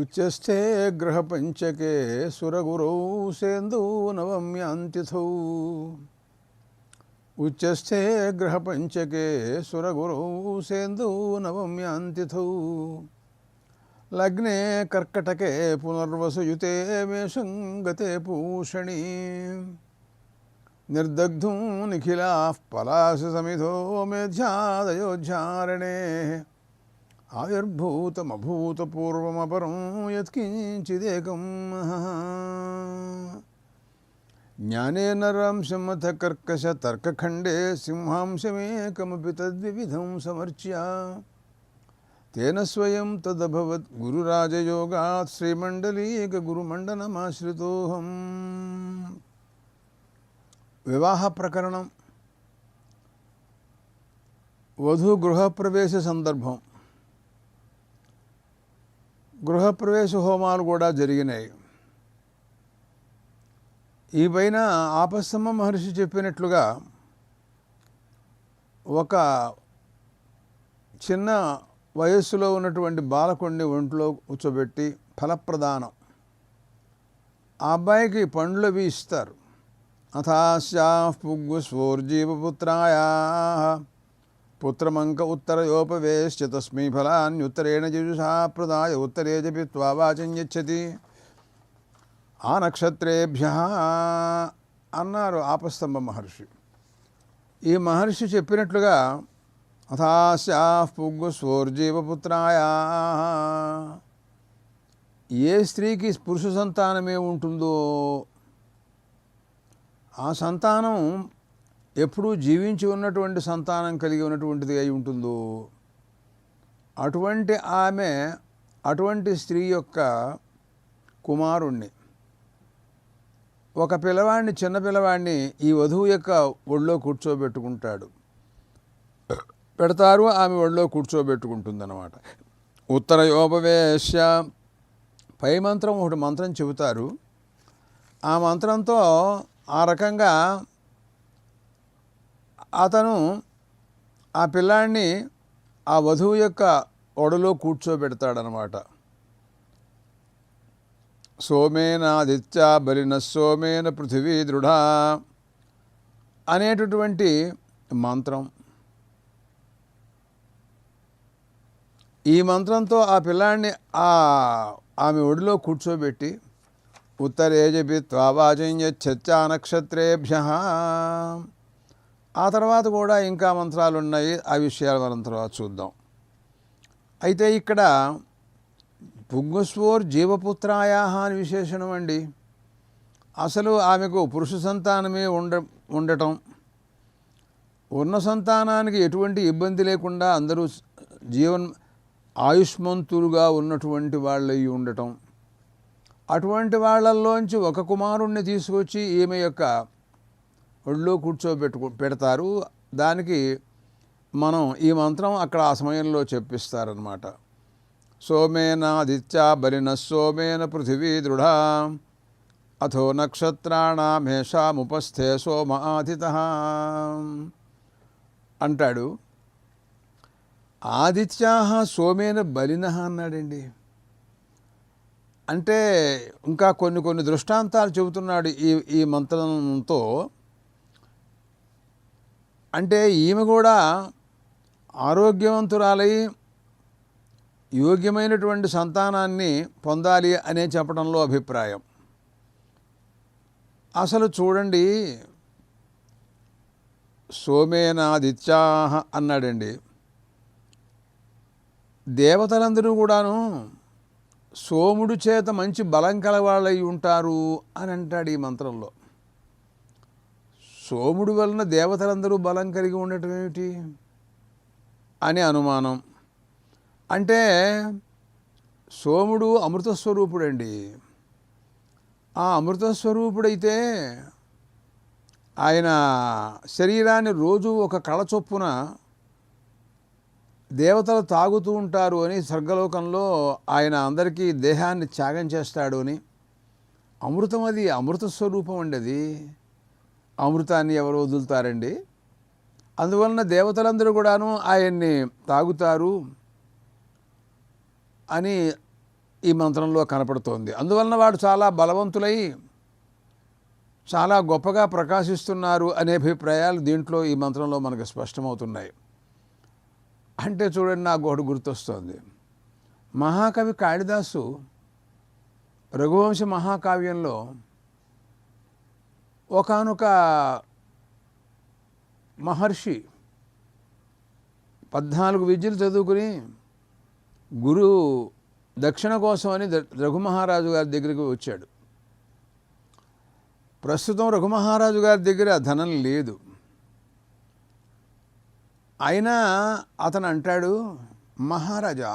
उच्चस्थे ग्रहपञ्चके सुरगुरौ सेन्दौ नवम्यान्तिथौ उच्चस्थे ग्रहपञ्चके सुरगुरौ सेन्दौ नवम्यान्तिथौ लग्ने कर्कटके पुनर्वसुयुते मेषं गते पूषणी निर्दग्धुं निखिलाः पलाशसमिधो मेध्यादयोध्यारणे आविर्भूतमभूतपूर्वमपरं यत्किञ्चिदेकं ज्ञानेन रंशमथ कर्कशतर्कखण्डे सिंहांशमेकमपि तद्विविधं समर्च्य तेन स्वयं तदभवत् गुरुराजयोगात् श्रीमण्डलीकगुरुमण्डनमाश्रितोऽहम्। विवाह प्रकरणं वधू गृहप्रवेश సందర్భం గృహప్రవేశ హోమాలు కూడా జరిగినాయి. ఈ పైన ఆపస్సమ్మ మహర్షి చెప్పినట్లుగా ఒక చిన్న వయస్సులో ఉన్నటువంటి బాలకుడిని ఒంట్లో కూర్చోబెట్టి ఫలప్రదానం, ఆ అబ్బాయికి పండ్లు అవి ఇస్తారు. అథాశ్యాః పుగ్గుస్వోర్జీవపుత్రాయాః పుత్రమంక ఉత్తరయోపవేశ్య తస్మై ఫలాన్యుత్తరేణ జిజుషా ప్రదాయ ఉత్తరే జపిత్వా వాచం యచ్చతి ఆ నక్షత్రేభ్యః అన్నారు ఆపస్తంభ మహర్షి. ఈ మహర్షి చెప్పినట్లుగా అథాస్యాః పుగ్గుస్వోర్జీవపుత్రాయాః, ఏ స్త్రీకి పురుష సంతానమే ఉంటుందో ఆ సంతానం ఎప్పుడూ జీవించి ఉన్నటువంటి సంతానం కలిగి ఉన్నటువంటిది అయి ఉంటుందో అటువంటి స్త్రీ యొక్క కుమారుణ్ణి, ఒక పిల్లవాడిని, చిన్న పిల్లవాడిని ఈ వధువు యొక్క ఒళ్ళో పెడతారు, ఆమె ఒళ్ళో కూర్చోబెట్టుకుంటుందన్నమాట. ఉత్తరయోపవేశ్య, పై మంత్రం ఒకటి మంత్రం చెబుతారు. ఆ మంత్రంతో ఆ రకంగా అతను ఆ పిల్లాడిని ఆ వధువు యొక్క ఒడలో కూర్చోబెడతాడనమాట. సోమేనాదిత్య బలిన సోమేన పృథివీ దృఢ అనేటటువంటి మంత్రం. ఈ మంత్రంతో ఆ పిల్లాడిని ఆమె ఒడిలో కూర్చోబెట్టి ఉత్తరే జపిత్వా వాచం యచ్చతి ఆ నక్షత్రేభ్యః, ఆ తర్వాత కూడా ఇంకా మంత్రాలు ఉన్నాయి. ఆ విషయాలు మనం తర్వాత చూద్దాం. అయితే ఇక్కడ పుగ్గుస్వోర్ జీవపుత్రాయాః అని విశేషణం అండి. అసలు ఆమెకు పురుష సంతానమే ఉండటం, ఉన్న సంతానానికి ఎటువంటి ఇబ్బంది లేకుండా అందరూ ఆయుష్మంతులుగా ఉన్నటువంటి వాళ్ళయి ఉండటం, అటువంటి వాళ్ళల్లోంచి ఒక కుమారుణ్ణి తీసుకొచ్చి ఈమె యొక్క ఒళ్ళో పెడతారు. దానికి మనం ఈ మంత్రం అక్కడ ఆ సమయంలో చెప్పిస్తారనమాట. సోమేనాదిత్య బలిన సోమేన పృథివీ దృఢ అథో నక్షత్రాణమేషాముపస్థే సోమ ఆదితః అంటాడు. ఆదిత్యాః సోమేన బలినః అన్నాడండి. అంటే ఇంకా కొన్ని దృష్టాంతాలు చెబుతున్నాడు ఈ మంత్రంతో. అంటే ఈమె కూడా ఆరోగ్యవంతురాలై యోగ్యమైనటువంటి సంతానాన్ని పొందాలి అనే చెప్పడంలో అభిప్రాయం. అసలు చూడండి, సోమేనాదిత్యాః అన్నాడండి. దేవతలందరూ కూడాను సోముడు చేత మంచి బలం కలవాళ్ళై ఉంటారు అని అంటాడు ఈ మంత్రంలో. సోముడు వలన దేవతలందరూ బలం కలిగి ఉండటం ఏమిటి అని అనుమానం. అంటే సోముడు అమృతస్వరూపుడండి. ఆ అమృతస్వరూపుడైతే ఆయన శరీరాన్ని రోజు ఒక కళ చొప్పున దేవతలు తాగుతూ ఉంటారు అని స్వర్గలోకంలో ఆయన అందరికీ దేహాన్ని త్యాగం చేస్తాడు అని. అమృతం, అది అమృత స్వరూపం అండి. అది అమృతాన్ని ఎవరు వదులుతారండి? అందువలన దేవతలందరూ కూడాను ఆయన్ని తాగుతారు అని ఈ మంత్రంలో కనపడుతోంది. అందువలన వాడు చాలా బలవంతులై చాలా గొప్పగా ప్రకాశిస్తున్నారు అనే అభిప్రాయాలు దీంట్లో ఈ మంత్రంలో మనకు స్పష్టమవుతున్నాయి. అంటే చూడండి, నాకు ఒకటి గుర్తొస్తోంది. మహాకవి కాళిదాసు రఘువంశ మహాకావ్యంలో ఒకానొక మహర్షి 14 విద్యలు చదువుకుని గురువు దక్షిణ కోసం అని రఘుమహారాజు గారి దగ్గరికి వచ్చాడు. ప్రస్తుతం రఘుమహారాజు గారి దగ్గర ధనం లేదు. అయినా అతను అంటాడు, మహారాజా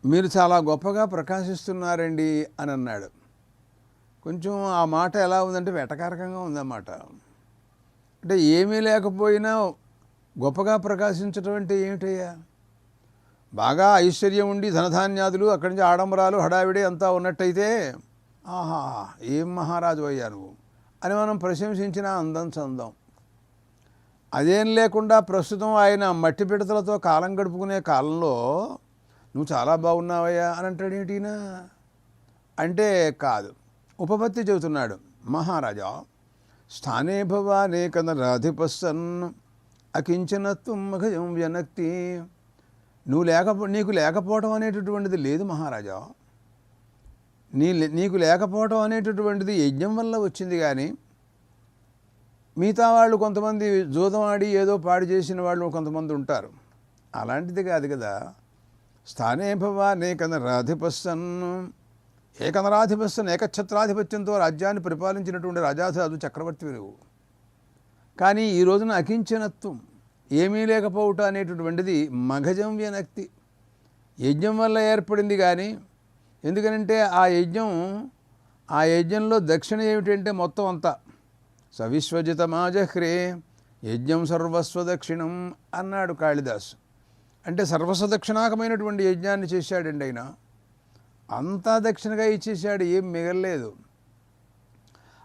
మీరు చాలా గొప్పగా ప్రకాశిస్తున్నారండి అని అన్నాడు. కొంచెం ఆ మాట ఎలా ఉందంటే వెటకారకంగా ఉందన్నమాట. అంటే ఏమీ లేకపోయినా గొప్పగా ప్రకాశించడం అంటే ఏమిటయ్యా? బాగా ఐశ్వర్యం ఉండి ధనధాన్యాదులు అక్కడి నుంచి ఆడంబరాలు హడావిడి అంతా ఉన్నట్టయితే ఆహా ఏం మహారాజు అయ్యా నువ్వు అని మనం ప్రశంసించిన అందం చందం. అదేం లేకుండా ప్రస్తుతం ఆయన మట్టి పిడతలతో కాలం గడుపుకునే కాలంలో నువ్వు చాలా బాగున్నావయ్యా అని అంటాడు ఏంటినా? అంటే కాదు, ఉపపత్తి చెబుతున్నాడు. మహారాజా స్థానే భవానే కనరాధిపస్సన్ అకించనత్వం మఘయం వ్యనక్తి. నీకు లేకపోవడం అనేటటువంటిది లేదు మహారాజా. నీకు లేకపోవడం అనేటటువంటిది యజ్ఞం వల్ల వచ్చింది. కానీ మిగతా వాళ్ళు కొంతమంది జూదమాడి ఏదో పాడు చేసిన వాళ్ళు కొంతమంది ఉంటారు. అలాంటిది కాదు కదా. స్థానే భవానే కనరాధిపస్సన్, ఏకనరాధిపస్సన్ ఏకఛత్రాధిపత్యంతో రాజ్యాన్ని పరిపాలించినటువంటి రాజాధిరాజు చక్రవర్తి నువ్వు. కానీ ఈ రోజున అకించనత్వం, ఏమీ లేకపోవటం అనేటటువంటిది మఘజం వ్యనక్తి, యజ్ఞం వల్ల ఏర్పడింది. కానీ ఎందుకనంటే ఆ యజ్ఞంలో దక్షిణ ఏమిటంటే మొత్తం అంతా సవిశ్వజితమాజహ్రే యజ్ఞం సర్వస్వ దక్షిణం అన్నాడు కాళిదాసు. అంటే సర్వస్వదక్షిణాకమైనటువంటి యజ్ఞాన్ని చేశాడండి ఆయన. అంతా దక్షిణగా ఇచ్చేసాడు, ఏం మిగలలేదు.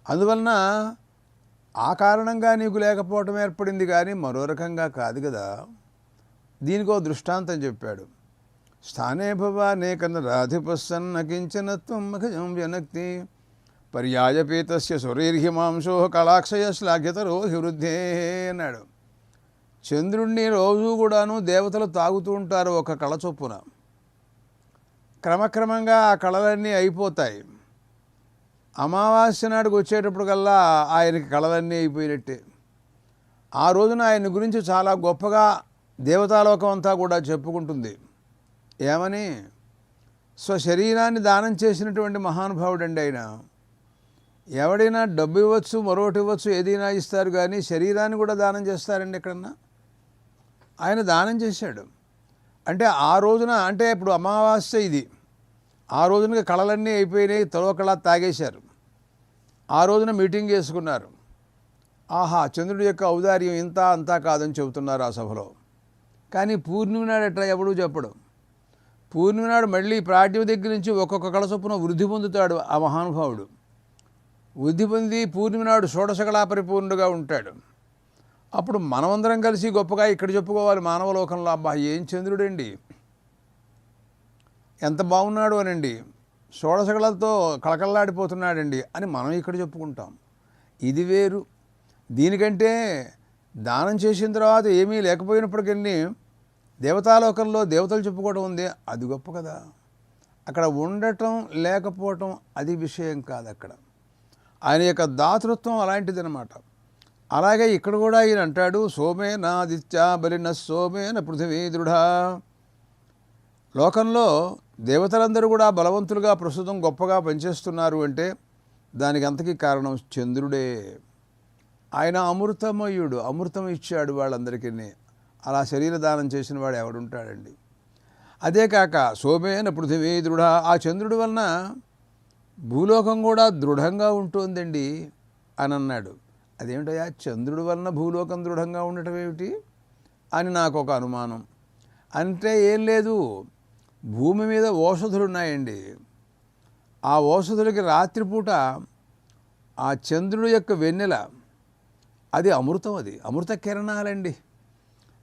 అందువలన ఆ కారణంగా నీకు లేకపోవటం ఏర్పడింది, కానీ మరో రకంగా కాదు కదా. దీనికో దృష్టాంతం చెప్పాడు. స్థానే భవానే కనరాధిపస్సన్ అకించనత్వం మఘజం వ్యనక్తి పర్యాయపేతస్య సురైర్హిమాంసో కళాక్షయ శ్లాఘ్యతరో హివృద్ధే అన్నాడు. చంద్రుణ్ణి రోజు కూడాను దేవతలు తాగుతూ ఉంటారు ఒక కళ చొప్పున. క్రమక్రమంగా ఆ కళలన్నీ అయిపోతాయి. అమావాస్య నాడుకు వచ్చేటప్పటికల్లా ఆయనకి కళలన్నీ అయిపోయినట్టే. ఆ రోజున ఆయన గురించి చాలా గొప్పగా దేవతాలోకం అంతా కూడా చెప్పుకుంటుంది. ఏమని? స్వశరీరాన్ని దానం చేసినటువంటి మహానుభావుడండి ఆయన. ఎవడైనా డబ్బు ఇవ్వచ్చు, మరొకటి ఇవ్వచ్చు, ఏదైనా ఇస్తారు, కానీ శరీరాన్ని కూడా దానం చేస్తారండి ఎక్కడన్నా? ఆయన దానం చేశాడు. అంటే ఆ రోజున, అంటే ఇప్పుడు అమావాస్య ఇది, ఆ రోజున కళలన్నీ అయిపోయినాయి, తలో కళ తాగేశారు. ఆ రోజున మీటింగ్ చేసుకున్నారు. ఆహా చంద్రుడి యొక్క ఔదార్యం ఇంత అంతా కాదని చెబుతున్నారు ఆ సభలో. కానీ పూర్ణిమ నాడు ఎట్లా ఎవడూ చెప్పడు. పూర్ణిమ నాడు మళ్ళీ ప్రాడ్యం దగ్గర నుంచి ఒక్కొక్క కళ చొప్పున వృద్ధి పొందుతాడు ఆ మహానుభావుడు. వృద్ధి పొంది పూర్ణిమ నాడు షోడశకళా పరిపూర్ణుడుగా ఉంటాడు. అప్పుడు మనమందరం కలిసి గొప్పగా ఇక్కడ చెప్పుకోవాలి మానవలోకంలో, అబ్బా ఏం చంద్రుడండి, ఎంత బాగున్నాడు అనండి, షోడశకళలతో కళకళలాడిపోతున్నాడండి అని మనం ఇక్కడ చెప్పుకుంటాం. ఇది వేరు. దీనికంటే దానం చేసిన తర్వాత ఏమీ లేకపోయినప్పటికీ దేవతాలోకంలో దేవతలు చెప్పుకోవడం ఉంది, అది గొప్ప కదా. అక్కడ ఉండటం లేకపోవటం అది విషయం కాదు. అక్కడ ఆయన యొక్క దాతృత్వం అలాంటిది అనమాట. అలాగే ఇక్కడ కూడా ఈయన అంటాడు, సోమేన ఆదిత్య బలిన సోమేన పృథివీ దృఢ. లోకంలో దేవతలందరూ కూడా బలవంతులుగా ప్రస్తుతం గొప్పగా పనిచేస్తున్నారు అంటే దానికి అంతకీ కారణం చంద్రుడే. ఆయన అమృతమయుడు, అమృతం ఇచ్చాడు వాళ్ళందరికీ. అలా శరీర దానం చేసిన వాడు ఎవడుంటాడండి? అదే కాక సోమేన పృథివీ దృఢ, ఆ చంద్రుడి వలన భూలోకం కూడా దృఢంగా ఉంటుందండి అని అన్నాడు. అదేమిటయా చంద్రుడి వలన భూలోకం దృఢంగా ఉండటం ఏమిటి అని నాకు ఒక అనుమానం. అంటే ఏం లేదు, భూమి మీద ఓషధులు ఉన్నాయండి. ఆ ఓషధులకి రాత్రిపూట ఆ చంద్రుడి యొక్క వెన్నెల అది అమృతం, అది అమృత కిరణాలండి.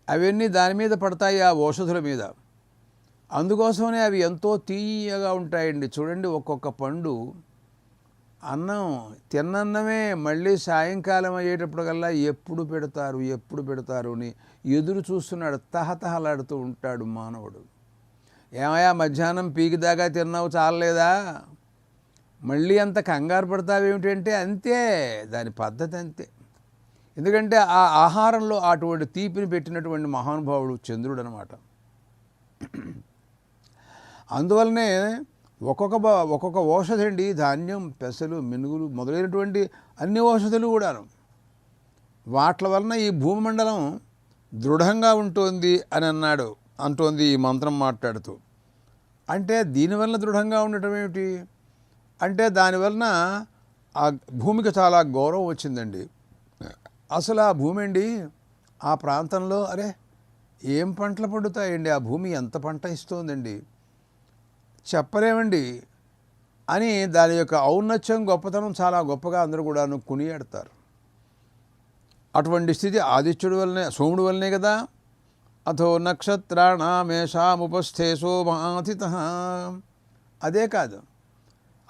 అవన్నీ దాని మీద పడతాయి, ఆ ఓషధుల మీద. అందుకోసమనే అవి ఎంతో తీయగా ఉంటాయండి. చూడండి, ఒక్కొక్క పండు అన్నం తిన్నన్నమే మళ్ళీ సాయంకాలం అయ్యేటప్పటికల్లా ఎప్పుడు పెడతారు ఎప్పుడు పెడతారు అని ఎదురు చూస్తున్నాడు, తహతహలాడుతూ ఉంటాడు మానవుడు. ఏమయ్యా మధ్యాహ్నం పీకిదాకా తిన్నావు చాలలేదా, మళ్ళీ అంత కంగారు పడతావేమిటంటే అంతే, దాని పద్ధతి అంతే. ఎందుకంటే ఆ ఆహారంలో అటువంటి తీపిని పెట్టినటువంటి మహానుభావుడు చంద్రుడు అనమాట. అందువల్లనే ఒక్కొక్క ఔషధి అండి, ధాన్యం, పెసలు, మినుగులు మొదలైనటువంటి అన్ని ఔషధులు కూడాను వాట్ల వలన ఈ భూమండలం దృఢంగా ఉంటుంది అని అంటోంది ఈ మంత్రం మాట్లాడుతూ. అంటే దీనివల్ల దృఢంగా ఉండటం ఏమిటి అంటే దానివలన ఆ భూమికి చాలా గౌరవం వచ్చిందండి. అసలు ఆ భూమి అండి ఆ ప్రాంతంలో ఏం పంటలు పండుతాయండి, ఆ భూమి ఎంత పంట ఇస్తోందండి చెప్పలేమండి అని దాని యొక్క ఔన్నత్యం, గొప్పతనం చాలా గొప్పగా అందరూ కూడా కొనియాడతారు. అటువంటి స్థితి ఆదిత్యుడి వల్లనే, సోముడు వల్లనే కదా. అథో నక్షత్రాణమేషాముపస్థే సోమాతితః. అదే కాదు,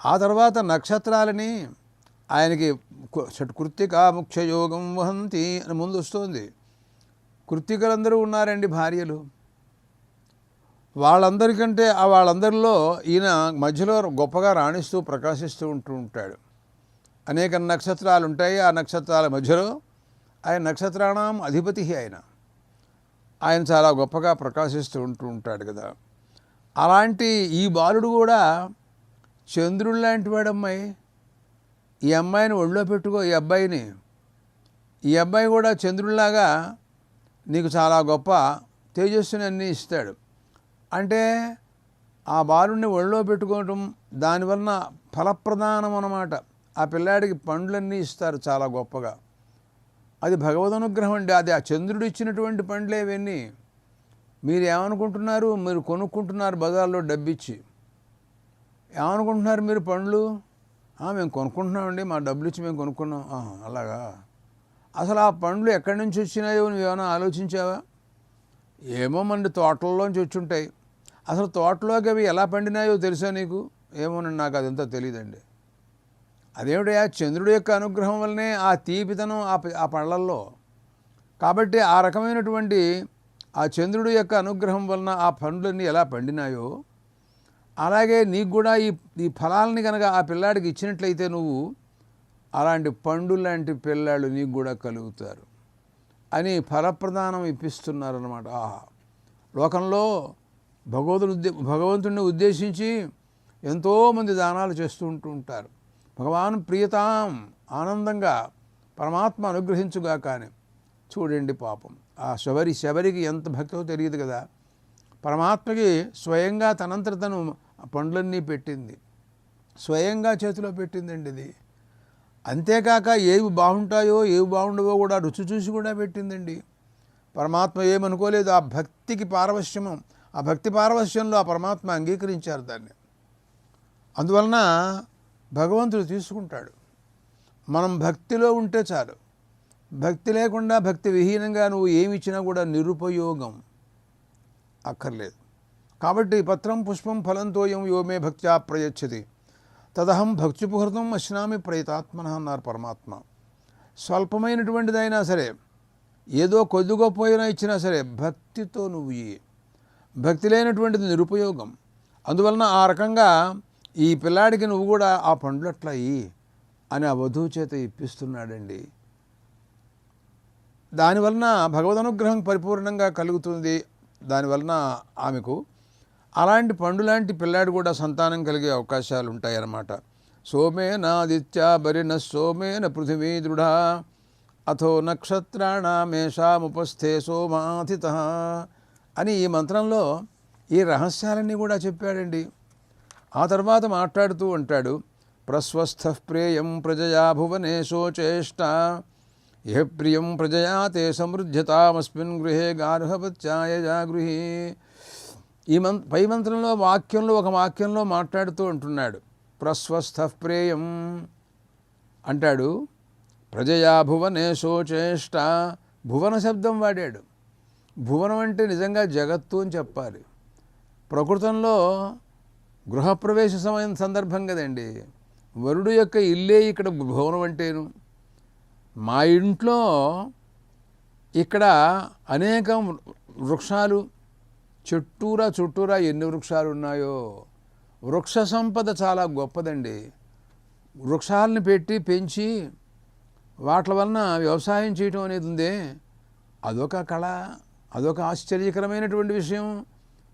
ఆ తర్వాత నక్షత్రాలని ఆయనకి షట్కృత్తికా ముఖ్యయోగం వహంతి అని ముందు వస్తుంది. కృత్తికలందరూ ఉన్నారండి భార్యలు, వాళ్ళందరికంటే వాళ్ళందరిలో ఈయన మధ్యలో గొప్పగా రాణిస్తూ ప్రకాశిస్తూ ఉంటాడు. అనేక నక్షత్రాలు ఉంటాయి, ఆ నక్షత్రాల మధ్యలో ఆయన నక్షత్రాణం అధిపతి ఆయన చాలా గొప్పగా ప్రకాశిస్తూ ఉంటాడు కదా. అలాంటి ఈ బాలుడు కూడా చంద్రుడు లాంటి వాడమ్మాయి. ఈ అమ్మాయిని ఒళ్ళో పెట్టుకో, ఈ అబ్బాయి కూడా చంద్రుడిలాగా నీకు చాలా గొప్ప తేజస్సుని అన్నీ ఇస్తాడు. అంటే ఆ బాలుడిని ఒళ్ళో పెట్టుకోవటం దానివలన ఫలప్రదానం అన్నమాట. ఆ పిల్లాడికి పండ్లన్నీ ఇస్తారు చాలా గొప్పగా. అది భగవద్ అనుగ్రహం అండి. అది ఆ చంద్రుడు ఇచ్చినటువంటి పండ్లే ఇవన్నీ. మీరు ఏమనుకుంటున్నారు, మీరు కొనుక్కుంటున్నారు బజార్లో డబ్బిచ్చి. ఏమనుకుంటున్నారు మీరు పండ్లు? మేము కొనుక్కుంటున్నామండి, మా డబ్బులు ఇచ్చి మేము కొనుక్కున్నాం. అలాగా? అసలు ఆ పండ్లు ఎక్కడి నుంచి వచ్చినాయో నువ్వేమైనా ఆలోచించావా? ఏమో మన తోటల్లోంచి వచ్చి ఉంటాయి. అసలు తోటలోకి అవి ఎలా పండినాయో తెలుసా నీకు? ఏమోనండి, నాకు అదంతా తెలియదండి. అదేమిటయా, చంద్రుడి యొక్క అనుగ్రహం వల్లనే ఆ తీపితనం ఆ పళ్ళల్లో. కాబట్టి ఆ రకమైనటువంటి ఆ చంద్రుడి యొక్క అనుగ్రహం వలన ఆ పండ్లన్నీ ఎలా పండినాయో అలాగే నీకు కూడా ఈ ఫలాలని కనుక ఆ పిల్లాడికి ఇచ్చినట్లయితే నువ్వు అలాంటి పండు లాంటి పిల్లాళ్ళు నీకు కూడా కలుగుతారు అని ఫలప్రదానం ఇప్పిస్తున్నారన్నమాట. లోకంలో భగవంతుడిని ఉద్దేశించి ఎంతోమంది దానాలు చేస్తూ ఉంటారు. భగవాన్ ప్రియతాం, ఆనందంగా పరమాత్మ అనుగ్రహించుగా. కానీ చూడండి పాపం ఆ శబరికి ఎంత భక్తో తెలియదు కదా. పరమాత్మకి స్వయంగా తనంతట తను పండ్లన్నీ పెట్టింది, స్వయంగా చేతిలో పెట్టిందండి ఇది. అంతేకాక ఏవి బాగుంటాయో ఏవి బాగుండవో కూడా రుచి చూసి కూడా పెట్టిందండి. పరమాత్మ ఏమనుకోలేదు, ఆ భక్తికి పారవశ్యము, ఆ భక్తి పారవశ్యంలో ఆ పరమాత్మ అంగీకరించారు దాన్ని. అందువలన భగవంతుడు తీసుకుంటాడు. మనం భక్తిలో ఉంటే చాలు. భక్తి లేకుండా భక్తి విహీనంగా నువ్వు ఏమి ఇచ్చినా కూడా నిరుపయోగం, అక్కర్లేదు. కాబట్టి పత్రం పుష్పం ఫలంతోయం యోమే భక్త్యా ప్రయచ్చతి తదహం భక్తిపుహృతం అశ్నామి ప్రయతాత్మన అన్నారు పరమాత్మ. స్వల్పమైనటువంటిదైనా సరే, ఏదో కొద్ది గొప్పైనా ఇచ్చినా సరే భక్తితో నువ్వు భక్తి లేనటువంటిది నిరుపయోగం. అందువలన ఆ రకంగా ఈ పిల్లాడికి నువ్వు కూడా ఆ పండ్లట్లా అని ఆ వధువు చేత ఇప్పిస్తున్నాడండి. దానివలన భగవదనుగ్రహం పరిపూర్ణంగా కలుగుతుంది. దానివలన ఆమెకు అలాంటి పండు లాంటి పిల్లాడు కూడా సంతానం కలిగే అవకాశాలు ఉంటాయన్నమాట. సోమేనాదిత్య బరిన సోమేన పృథివీ దృఢ అథో నక్షత్రాణమేషాముపస్థే సోమాతితః అని ఈ మంత్రంలో ఈ రహస్యాలన్నీ కూడా చెప్పాడండి. ఆ తర్వాత మాట్లాడుతూ ఉంటాడు, ప్రస్వస్థః ప్రేయం ప్రజయా భువనేశో చేష్ట యః ప్రియం ప్రజయా తే సమృద్ధ్యతామస్మిన్ గృహే గార్హపత్యాయ జాగృహి. ఈ పై మంత్రంలో ఒక వాక్యంలో మాట్లాడుతూ అంటున్నాడు, ప్రస్వస్థః ప్రేయం అంటాడు, ప్రజయా భువనేశో చేష్ట. భువన శబ్దం వాడాడు. భువనం అంటే నిజంగా జగత్తు అని చెప్పాలి. ప్రకృతంలో గృహప్రవేశ సమయం సందర్భం కదండి. వరుడు యొక్క ఇల్లే ఇక్కడ భవనం అంటేను. మా ఇంట్లో ఇక్కడ అనేక వృక్షాలు చుట్టూరా ఎన్ని వృక్షాలు ఉన్నాయో. వృక్ష సంపద చాలా గొప్పదండి. వృక్షాలను పెంచి వాటి వలన వ్యవసాయం చేయటం అనేది ఉందే, అదొక కళ, అదొక ఆశ్చర్యకరమైనటువంటి విషయం.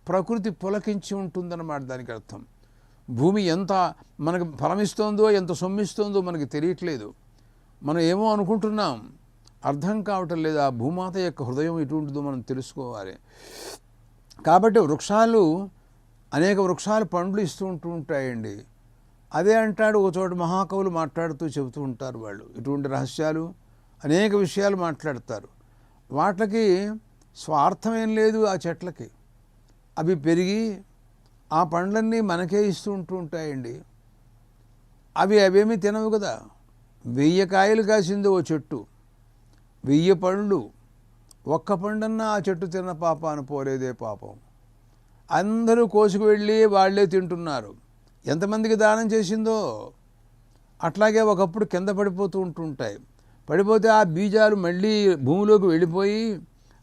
ప్రకృతి పులకించి ఉంటుందన్నమాట దానికి అర్థం. భూమి ఎంత మనకు ఫలమిస్తోందో, ఎంత సొమ్మిస్తోందో మనకి తెలియట్లేదు. మనం ఏమో అనుకుంటున్నాం, అర్థం కావటం లేదు. ఆ భూమాత యొక్క హృదయం ఎటువంటిదో మనం తెలుసుకోవాలి. కాబట్టి అనేక వృక్షాలు పండ్లు ఇస్తూ ఉంటాయండి. అదే అంటాడు ఒక చోట మహాకవులు మాట్లాడుతూ చెబుతూ ఉంటారు. వాళ్ళు ఇటువంటి రహస్యాలు అనేక విషయాలు మాట్లాడతారు. వాటికి స్వార్థమేం లేదు. ఆ చెట్లకి అవి పెరిగి ఆ పండ్లన్నీ మనకే ఇస్తూ ఉంటాయండి. అవేమీ తినవు కదా. 1000 కాయలు కాసిందో ఓ చెట్టు, 1000 పళ్ళు, ఒక్క పండన్నా ఆ చెట్టు తిన్న పాపాను పోలేదే పాపం. అందరూ కోసుకు వెళ్ళి వాళ్ళే తింటున్నారు. ఎంతమందికి దానం చేసిందో. అట్లాగే ఒకప్పుడు కింద పడిపోతూ ఉంటుంటాయి. పడిపోతే ఆ బీజాలు మళ్ళీ భూమిలోకి వెళ్ళిపోయి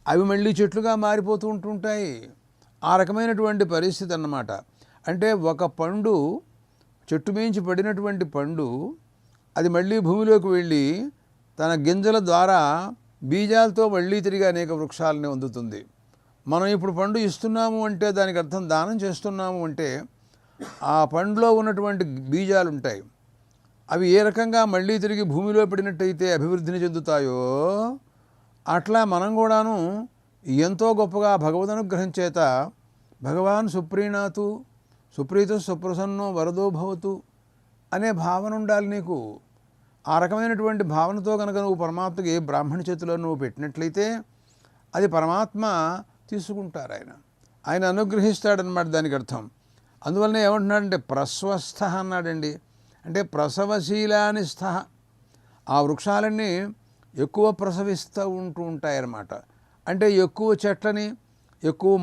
అవి మళ్ళీ చెట్లుగా మారిపోతూ ఉంటుంటాయి. ఆ రకమైనటువంటి పరిస్థితి అన్నమాట. అంటే ఒక పండు, చెట్టు మించి పడినటువంటి పండు, అది మళ్ళీ భూమిలోకి వెళ్ళి తన గింజల ద్వారా బీజాలతో మళ్ళీ తిరిగి అనేక వృక్షాలని అందుతుంది. మనం ఇప్పుడు పండు ఇస్తున్నాము అంటే దానికి అర్థం దానం చేస్తున్నాము అంటే ఆ పండులో ఉన్నటువంటి బీజాలు ఉంటాయి. అవి ఏ రకంగా మళ్ళీ తిరిగి భూమిలో పడినట్టయితే అభివృద్ధిని చెందుతాయో, అట్లా మనం కూడాను ఎంతో గొప్పగా భగవద్ అనుగ్రహం చేత భగవాన్ సుప్రీతో సుప్రసన్నో వరదో భవతు అనే భావన ఉండాలి నీకు. ఆ రకమైనటువంటి భావనతో కనుక నువ్వు పరమాత్మకి ఏ బ్రాహ్మణ చేతిలో నువ్వు పెట్టినట్లయితే అది పరమాత్మ తీసుకుంటారు. ఆయన అనుగ్రహిస్తాడనమాట దానికి అర్థం. అందువలన ఏమంటున్నాడంటే ప్రస్వస్థ అన్నాడండి. అంటే ప్రసవశీలాని స్థ. ఆ వృక్షాలన్నీ ఎక్కువ ప్రసవిస్తూ ఉంటాయన్నమాట. అంటే ఎక్కువ చెట్లని, ఎక్కువ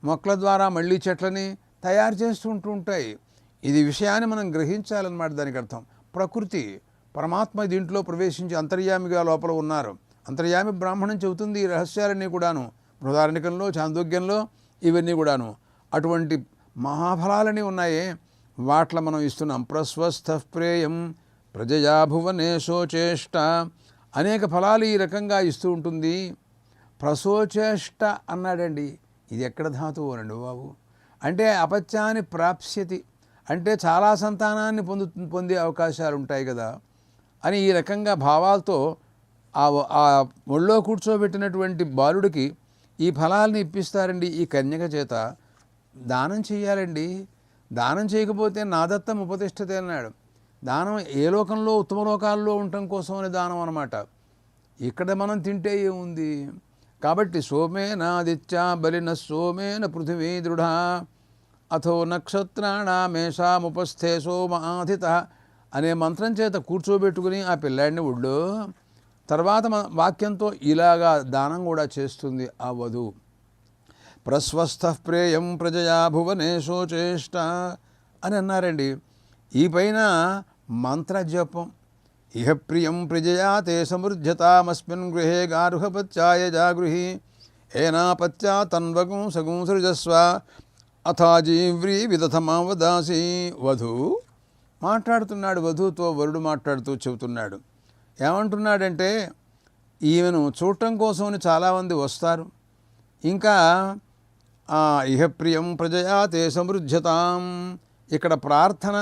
మొక్కల ద్వారా మళ్ళీ చెట్లని తయారు చేస్తూ ఉంటాయి. ఇది విషయాన్ని మనం గ్రహించాలన్నమాట దానికి అర్థం. ప్రకృతి పరమాత్మ దీంట్లో ప్రవేశించి అంతర్యామిగా లోపల ఉన్నారు. అంతర్యామి బ్రాహ్మణం చెబుతుంది ఈ రహస్యాలన్నీ కూడాను. బృహదారణ్యకంలో, చాందోగ్యంలో ఇవన్నీ కూడాను అటువంటి మహాఫలాలని ఉన్నాయే, వాట్ల మనం ఇస్తున్నాం. ప్రస్వస్థ ప్రేయం ప్రజయా భువనేశోచేష్ట. అనేక ఫలాలు ఈ రకంగా ఇస్తూ ఉంటుంది. ప్రసోచేష్ట అన్నాడండి. ఇది ఎక్కడ ధాతువు అనండి బాబు? అంటే అపత్యాన్ని ప్రాప్స్యతి, అంటే చాలా సంతానాన్ని పొందే అవకాశాలు ఉంటాయి కదా అని ఈ రకంగా భావాలతో ఆ ఒళ్ళో కూర్చోబెట్టినటువంటి బాలుడికి ఈ ఫలాల్ని ఇప్పిస్తారండి. ఈ కన్యక చేత దానం చేయాలండి. దానం చేయకపోతే నాదత్తం ఉపతిష్టతే అన్నాడు. దానం ఏ లోకంలో, ఉత్తమ లోకాల్లో ఉండటం కోసం అనే దానం అన్నమాట. ఇక్కడ మనం తింటే ఏముంది? కాబట్టి సోమేనాదిత్యా బలిన సోమేన పృథివీ దృఢ అథో నక్షత్రాణమేషాముపస్థే సోమ ఆధిత అనే మంత్రం చేత కూర్చోబెట్టుకుని ఆ పిల్లాడిని ఒళ్ళో తర్వాత వాక్యంతో ఇలాగా దానం కూడా చేస్తుంది ఆ వధువు. ప్రస్వస్థ ప్రేయం ప్రజయా భువనేశోచేష్ట అని అన్నారండి. ఈ పైన మంత్రజపం. ఇహ ప్రియం ప్రజయా తే సమృద్ధ్యతామస్మిన్ గృహే గార్హపత్యాయ జాగృహి ఏనాపత్యా తన్వగం సగం సృజస్వ అథాజీవ్రీ విదథమావదాసి. వధు మాట్లాడుతున్నాడు. వధువుతో వరుడు మాట్లాడుతూ చెబుతున్నాడు. ఏమంటున్నాడంటే ఈమెను చూడటం కోసమని చాలామంది వస్తారు. ఇంకా ఇహ ప్రియం ప్రజయా తే సమృద్ధ్యతాం. ఇక్కడ ప్రార్థన,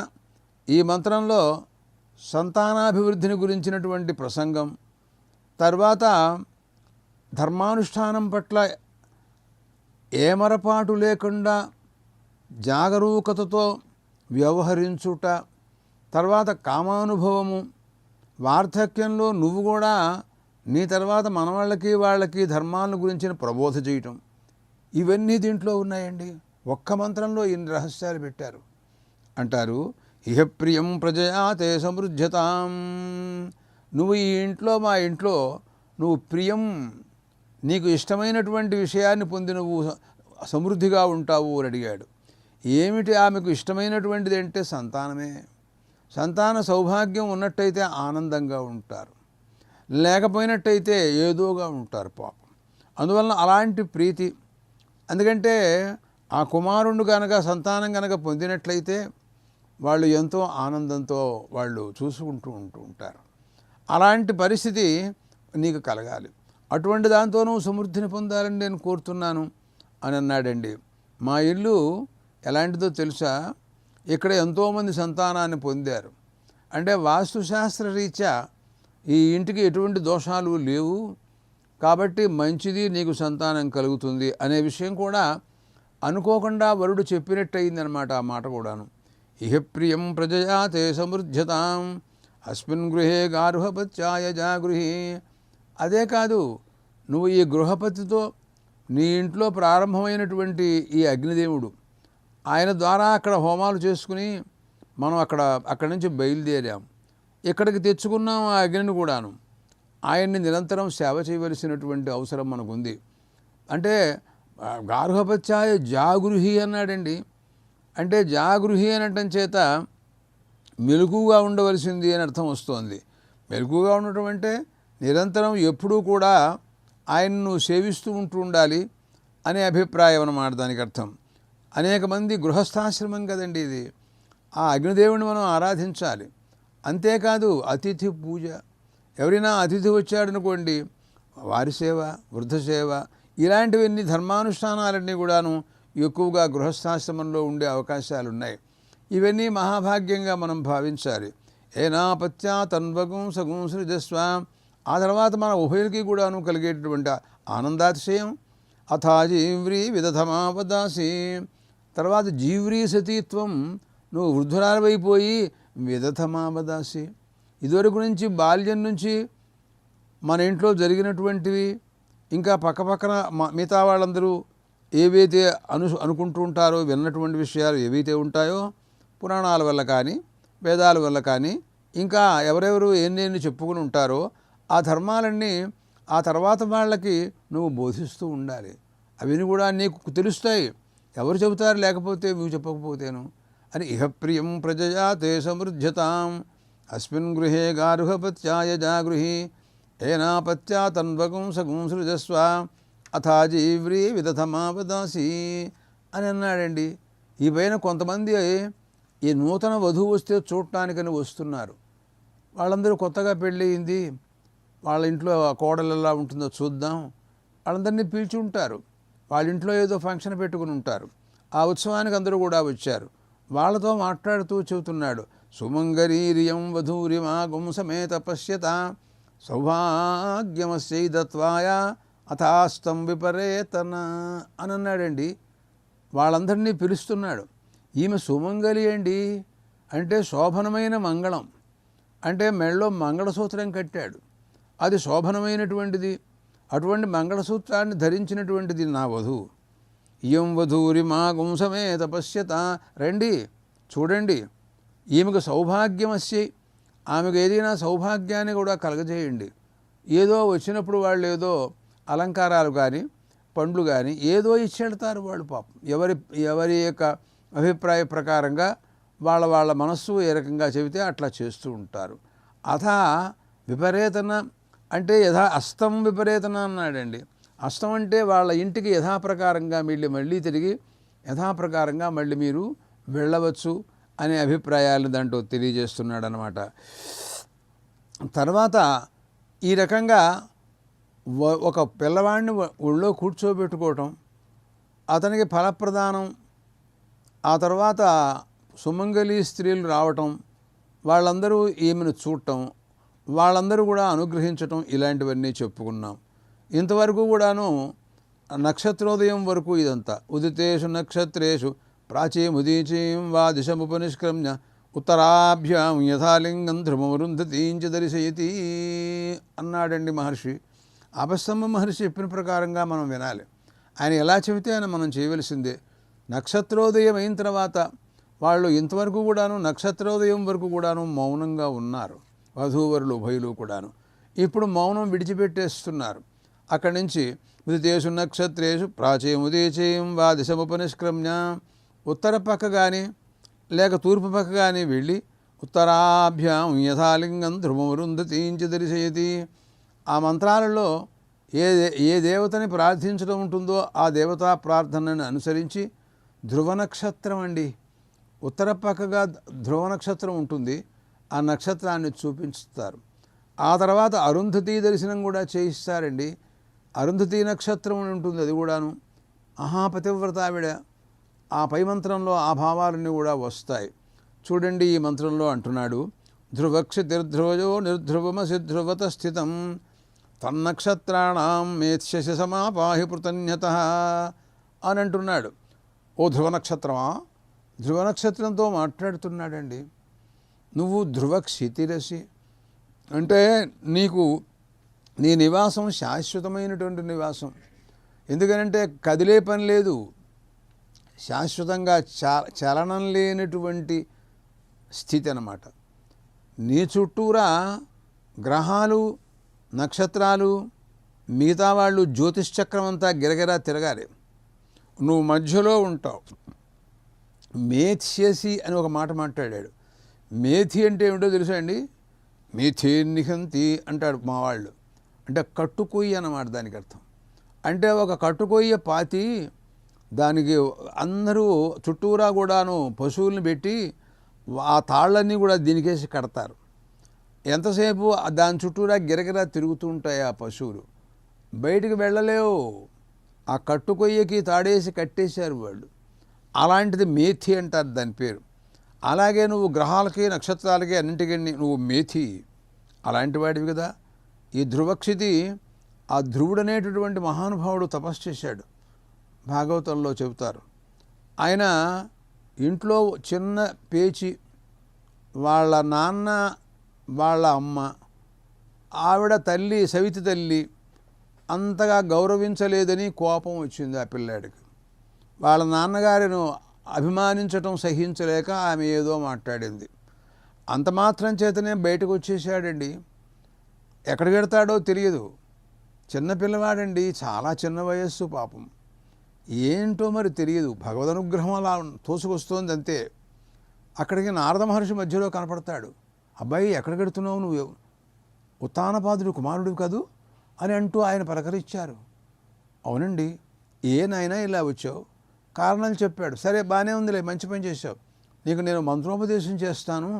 ఈ మంత్రంలో సంతానాభివృద్ధిని గురించినటువంటి ప్రసంగం, తర్వాత ధర్మానుష్ఠానం పట్ల ఏమరపాటు లేకుండా జాగరూకతతో వ్యవహరించుట, తర్వాత కామానుభవము, వార్ధక్యంలో నువ్వు కూడా నీ తర్వాత వాళ్ళకి ధర్మాలను గురించిన ప్రబోధ చేయటం, ఇవన్నీ దీంట్లో ఉన్నాయండి. ఒక్క మంత్రంలో ఇన్ని రహస్యాలు పెట్టారు. అంటారు ఇహ ప్రియం ప్రజయా తే సమృద్ధ్యతాం. నువ్వు ఈ ఇంట్లో, మా ఇంట్లో నువ్వు ప్రియం, నీకు ఇష్టమైనటువంటి విషయాన్ని పొంది నువ్వు సమృద్ధిగా ఉంటావు అని అడిగాడు. ఏమిటి ఆమెకు ఇష్టమైనటువంటిది అంటే సంతానమే. సంతాన సౌభాగ్యం ఉన్నట్టయితే ఆనందంగా ఉంటారు, లేకపోయినట్టయితే ఏదోగా ఉంటారు పాపం. అందువలన అలాంటి ప్రీతి. ఎందుకంటే ఆ కుమారుడు కనుక సంతానం కనుక పొందినట్లయితే వాళ్ళు ఎంతో ఆనందంతో వాళ్ళు చూసుకుంటూ ఉంటారు. అలాంటి పరిస్థితి నీకు కలగాలి. అటువంటి దాంతోనూ సమృద్ధిని పొందాలని నేను కోరుతున్నాను అని అన్నాడండి. మా ఇల్లు ఎలాంటిదో తెలుసా? ఇక్కడ ఎంతోమంది సంతానాన్ని పొందారు. అంటే వాస్తుశాస్త్ర రీత్యా ఈ ఇంటికి ఎటువంటి దోషాలు లేవు కాబట్టి మంచిది, నీకు సంతానం కలుగుతుంది అనే విషయం కూడా అనుకోకుండా వరుడు చెప్పినట్టు అయిందనమాట. ఆ మాట కూడాను. ఇహ ప్రియం ప్రజయా తే సమృద్ధ్యతాం అస్మిన్ గృహే గార్హపత్యాయ జాగృహి. అదే కాదు, నువ్వు ఈ గృహపతితో నీ ఇంట్లో ప్రారంభమైనటువంటి ఈ అగ్నిదేవుడు, ఆయన ద్వారా అక్కడ హోమాలు చేసుకుని మనం అక్కడి నుంచి బయలుదేరాం, ఇక్కడికి తెచ్చుకున్నాం ఆ అగ్నిని కూడాను. ఆయన్ని నిరంతరం సేవ చేయవలసినటువంటి అవసరం మనకుంది. అంటే గార్హపత్యాయ జాగృహి అన్నాడండి. అంటే జాగృహి అనటం చేత మెలకుగా ఉండవలసింది అని అర్థం వస్తోంది. మెలకుగా ఉండటం అంటే నిరంతరం ఎప్పుడూ కూడా ఆయన్ను సేవిస్తూ ఉండాలి అనే అభిప్రాయం అన్నమాట దానికి అర్థం. అనేక మంది గృహస్థాశ్రమం కదండి ఇది. ఆ అగ్నిదేవుని మనం ఆరాధించాలి. అంతేకాదు అతిథి పూజ. ఎవరైనా అతిథి వచ్చాడనుకోండి, వారి సేవ, వృద్ధ సేవ, ఇలాంటివన్నీ ధర్మానుష్ఠానాలన్నీ కూడాను ఎక్కువగా గృహస్థాశ్రమంలో ఉండే అవకాశాలు ఉన్నాయి. ఇవన్నీ మహాభాగ్యంగా మనం భావించాలి. ఏనాపత్యా తన్వగం సగం సృజస్వ. ఆ తర్వాత మన ఉభయులకి కూడాను కలిగేటటువంటి ఆనందాతిశయం. అథా జీవ్రీ విదధమాపదాసి. తర్వాత జీవ్రీ సతీత్వం, నువ్వు వృద్ధురాలవైపోయి విదధమాపదాసి. ఇదివరకు నుంచి బాల్యం నుంచి మన ఇంట్లో జరిగినటువంటివి, ఇంకా పక్కపక్కన మిగతా వాళ్ళందరూ ఏవైతే అనుకుంటూ ఉంటారో, విన్నటువంటి విషయాలు ఏవైతే ఉంటాయో పురాణాల వల్ల కానీ వేదాల వల్ల కానీ ఇంకా ఎవరెవరు ఎన్ని చెప్పుకుని ఉంటారో ఆ ధర్మాలన్నీ ఆ తర్వాత వాళ్ళకి నువ్వు బోధిస్తూ ఉండాలి. అవిని కూడా నీకు తెలుస్తాయి. ఎవరు చెబుతారు లేకపోతే నువ్వు చెప్పకపోతేను అని. ఇహ ప్రియం ప్రజయా తే సమృద్ధ్యతాం అస్మిన్ గృహే గార్హపత్యాయ జాగృహి ఏనాపత్యా తన్వగం సగం సృజస్వ అథా జీవ్రీ విదధమాపదాసి అని అన్నాడండి. ఈ పైన కొంతమంది ఈ నూతన వధువు వస్తే చూడటానికని వస్తున్నారు. వాళ్ళందరూ కొత్తగా పెళ్ళయింది, వాళ్ళ ఇంట్లో కోడలు ఎలా ఉంటుందో చూద్దాం, వాళ్ళందరినీ పిలిచి ఉంటారు. వాళ్ళ ఇంట్లో ఏదో ఫంక్షన్ పెట్టుకుని ఉంటారు. ఆ ఉత్సవానికి అందరూ కూడా వచ్చారు. వాళ్ళతో మాట్లాడుతూ చెబుతున్నాడు. సుమంగరీరియం వధూరిమాగం సమేత పశ్యత సౌభాగ్యమస్యైదత్వాయ అథాస్తం విపరేతన అని అన్నాడండి. వాళ్ళందరినీ పిలుస్తున్నాడు. ఈమె సుమంగలి అండి, అంటే శోభనమైన మంగళం. అంటే మెడలో మంగళసూత్రం కట్టాడు, అది శోభనమైనటువంటిది. అటువంటి మంగళసూత్రాన్ని ధరించినటువంటిది నా వధువు. ఇయం వధూరిమాగం సమేత పశ్యత. రండి చూడండి, ఈమెకు సౌభాగ్యమస్యై, ఆమెకు ఏదైనా సౌభాగ్యాన్ని కూడా కలగజేయండి. ఏదో వచ్చినప్పుడు వాళ్ళు ఏదో అలంకారాలు కానీ పండ్లు కానీ ఏదో ఇచ్చేడతారు వాళ్ళు పాపం. ఎవరి యొక్క అభిప్రాయ ప్రకారంగా వాళ్ళ మనస్సు ఏ రకంగా చెబితే అట్లా చేస్తూ ఉంటారు. అథా విపరీతన అంటే అస్తం విపరీతన అన్నాడండి. అస్తం అంటే వాళ్ళ ఇంటికి యథాప్రకారంగా మళ్ళీ తిరిగి యథాప్రకారంగా మళ్ళీ మీరు వెళ్ళవచ్చు అనే అభిప్రాయాలను దాంట్లో తెలియజేస్తున్నాడు అన్నమాట. తర్వాత ఈ రకంగా ఒక పిల్లవాడిని ఒళ్ళో కూర్చోబెట్టుకోవటం, అతనికి ఫలప్రదానం, ఆ తర్వాత సుమంగళి స్త్రీలు రావటం, వాళ్ళందరూ ఈమెను చూడటం, వాళ్ళందరూ కూడా అనుగ్రహించటం, ఇలాంటివన్నీ చెప్పుకున్నాం. ఇంతవరకు కూడాను నక్షత్రోదయం వరకు ఇదంతా. ఉదితేషు నక్షత్రేషు ప్రాచీముదీచీం వా దిశముపనిష్క్రమ్య ఉత్తరాభ్యాం యథాలింగం ధ్రువమరుంధతీంచ దర్శయతి అన్నాడండి మహర్షి. అపస్తంభ మహర్షి చెప్పిన ప్రకారంగా మనం వినాలి. ఆయన ఎలా చెబితే ఆయన మనం చేయవలసిందే. నక్షత్రోదయం అయిన తర్వాత వాళ్ళు ఇంతవరకు కూడాను నక్షత్రోదయం వరకు కూడాను మౌనంగా ఉన్నారు, వధూవరులు ఉభయులు కూడాను. ఇప్పుడు మౌనం విడిచిపెట్టేస్తున్నారు. అక్కడి నుంచి ఉదితేషు నక్షత్రేషు ప్రాచీముదీచీం వా దిశముపనిష్క్రమ్య ఉత్తర పక్క కానీ లేక తూర్పు పక్క కానీ వెళ్ళి ఉత్తరాభ్యాం యథాలింగం ధ్రువమరుంధతీంచి దర్శయతి. ఆ మంత్రాలలో ఏ దేవతని ప్రార్థించడం ఉంటుందో ఆ దేవతా ప్రార్థనను అనుసరించి ధ్రువ నక్షత్రం అండి, ఉత్తర పక్కగా ధ్రువ నక్షత్రం ఉంటుంది, ఆ నక్షత్రాన్ని చూపించుతారు. ఆ తర్వాత అరుంధతీ దర్శనం కూడా చేయిస్తారండి. అరుంధతీ నక్షత్రం అని ఉంటుంది, అది కూడాను మహాపతివ్రత ఆవిడ. ఆ పై మంత్రంలో ఆ భావాలన్నీ కూడా వస్తాయి. చూడండి, ఈ మంత్రంలో అంటున్నాడు, ధ్రువక్షితిర్ధ్రువజో నిర్ధ్రువమసి ధ్రువత స్థితం తన్నక్షత్రాణం మేత్స్యశ సమాపాహి పృతన్యత అని అంటున్నాడు. ఓ ధ్రువ నక్షత్రమా, ధ్రువ నక్షత్రంతో మాట్లాడుతున్నాడండి. నువ్వు ధ్రువ క్షితిరసి అంటే నీ నివాసం శాశ్వతమైనటువంటి నివాసం. ఎందుకనంటే కదిలే పని లేదు, శాశ్వతంగా చలనం లేనటువంటి స్థితి అన్నమాట. నీ చుట్టూరా గ్రహాలు నక్షత్రాలు మిగతా వాళ్ళు జ్యోతిష్చక్రం అంతా గిరగిరా తిరగాలి, నువ్వు మధ్యలో ఉంటావు. మేథ్యసి అని ఒక మాట మాట్లాడాడు. మేథి అంటే ఏమిటో తెలుసా అండి? మేథే నిహంతి అంటాడు మా వాళ్ళు. అంటే కట్టుకొయ్యి అన్నమాట దానికి అర్థం. అంటే ఒక కట్టుకొయ్య పాతి దానికి అందరూ చుట్టూరా కూడాను పశువుల్ని పెట్టి ఆ తాళ్ళన్నీ కూడా దీనికేసి కడతారు. ఎంతసేపు దాని చుట్టూరా గిరగిరా తిరుగుతూ ఉంటాయి ఆ పశువులు, బయటికి వెళ్ళలేవు. ఆ కట్టుకొయ్యకి తాడేసి కట్టేశారు వాళ్ళు. అలాంటిది మేథి అంటారు దాని పేరు. అలాగే నువ్వు గ్రహాలకి నక్షత్రాలకి అన్నింటికీ నువ్వు మేథి అలాంటి వాడివి కదా. ఈ ధ్రువక్షితి, ఆ ధ్రువుడు అనేటటువంటి మహానుభావుడు తపస్సు చేశాడు, భాగవతంలో చెబుతారు. ఆయన ఇంట్లో చిన్న పేచి, వాళ్ళ నాన్న వాళ్ళ అమ్మ ఆవిడ తల్లి సవితి తల్లి అంతగా గౌరవించలేదని కోపం వచ్చింది ఆ పిల్లాడికి. వాళ్ళ నాన్నగారిని అభిమానించటం సహించలేక ఆమె ఏదో మాట్లాడింది. అంత మాత్రం చేతనే బయటకు వచ్చేసాడండి. ఎక్కడికి వెడతాడో తెలియదు. చిన్నపిల్లవాడండి, చాలా చిన్న వయస్సు పాపం. ఏంటో మరి తెలియదు, భగవద్ అనుగ్రహం అలా తోసుకొస్తోంది అంతే. అక్కడికి నారద మహర్షి మధ్యలో కనపడతాడు. అబ్బాయి ఎక్కడికి వెడుతున్నావు, నువ్వు ఉత్తానపాదుడు కుమారుడు కాదు అని అంటూ ఆయన పలకరించారు. అవునండి, ఏ నాయనా ఇలా వచ్చావు? కారణాలు చెప్పాడు. సరే బాగానే ఉందిలే, మంచి పని చేశావు. నీకు నేను మంత్రోపదేశం చేస్తాను.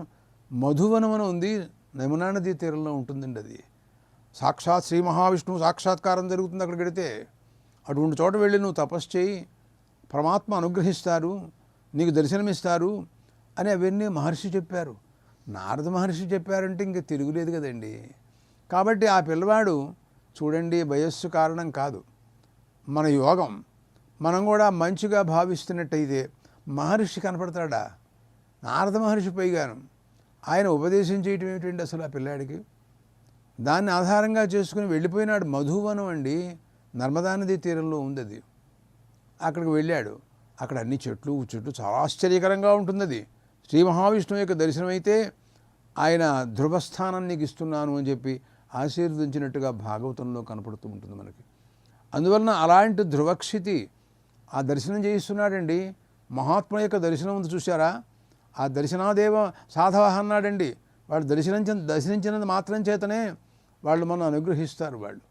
మధువనం అని ఉంది, యమునా నదీ తీరంలో ఉంటుందండి. అది సాక్షాత్ శ్రీ మహావిష్ణువు సాక్షాత్కారం జరుగుతుంది అక్కడికి వెడితే. అటువంటి చోట వెళ్ళి నువ్వు తపస్సు చేయి, పరమాత్మ అనుగ్రహిస్తారు, నీకు దర్శనమిస్తారు అని అవన్నీ మహర్షి చెప్పారు. నారద మహర్షి చెప్పారంటే ఇంక తిరుగులేదు కదండి. కాబట్టి ఆ పిల్లవాడు చూడండి, వయస్సు కారణం కాదు, మన యోగం. మనం కూడా మంచిగా భావిస్తున్నట్టయితే మహర్షి కనపడతాడా? నారద మహర్షి పైగాను ఆయన ఉపదేశం చేయటం ఏమిటండి అసలు ఆ పిల్లాడికి? దాన్ని ఆధారంగా చేసుకుని వెళ్ళిపోయినాడు. మధువనం అండి, నర్మదా నదీ తీరంలో ఉంది అది. అక్కడికి వెళ్ళాడు. అక్కడ అన్ని చెట్లు చాలా ఆశ్చర్యకరంగా ఉంటుంది అది. శ్రీ మహావిష్ణువు యొక్క దర్శనం అయితే ఆయన ధ్రువస్థానం నీకు ఇస్తున్నాను అని చెప్పి ఆశీర్వదించినట్టుగా భాగవతంలో కనపడుతూ ఉంటుంది మనకి. అందువలన అలాంటి ధ్రువక్షితి ఆ దర్శనం చేయిస్తున్నాడండి. మహాత్ముల యొక్క దర్శనం ఉంది చూశారా? ఆ దర్శనాదేవ సాధవ అన్నాడండి. వాడు దర్శించినంత మాత్రం చేతనే వాళ్ళు మనం అనుగ్రహిస్తారు వాళ్ళు.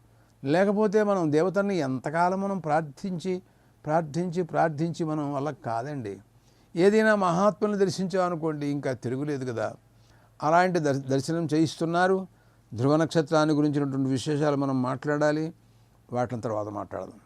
లేకపోతే మనం దేవతల్ని ఎంతకాలం మనం ప్రార్థించి మనం అలా కాదండి. ఏదైనా మహాత్ములను దర్శించామనుకోండి ఇంకా తిరుగులేదు కదా. అలాంటి దర్శనం చేయిస్తున్నారు. ధ్రువ నక్షత్రాన్ని గురించినటువంటి విశేషాలు మనం మాట్లాడాలి, వాటిని తర్వాత మాట్లాడదాం.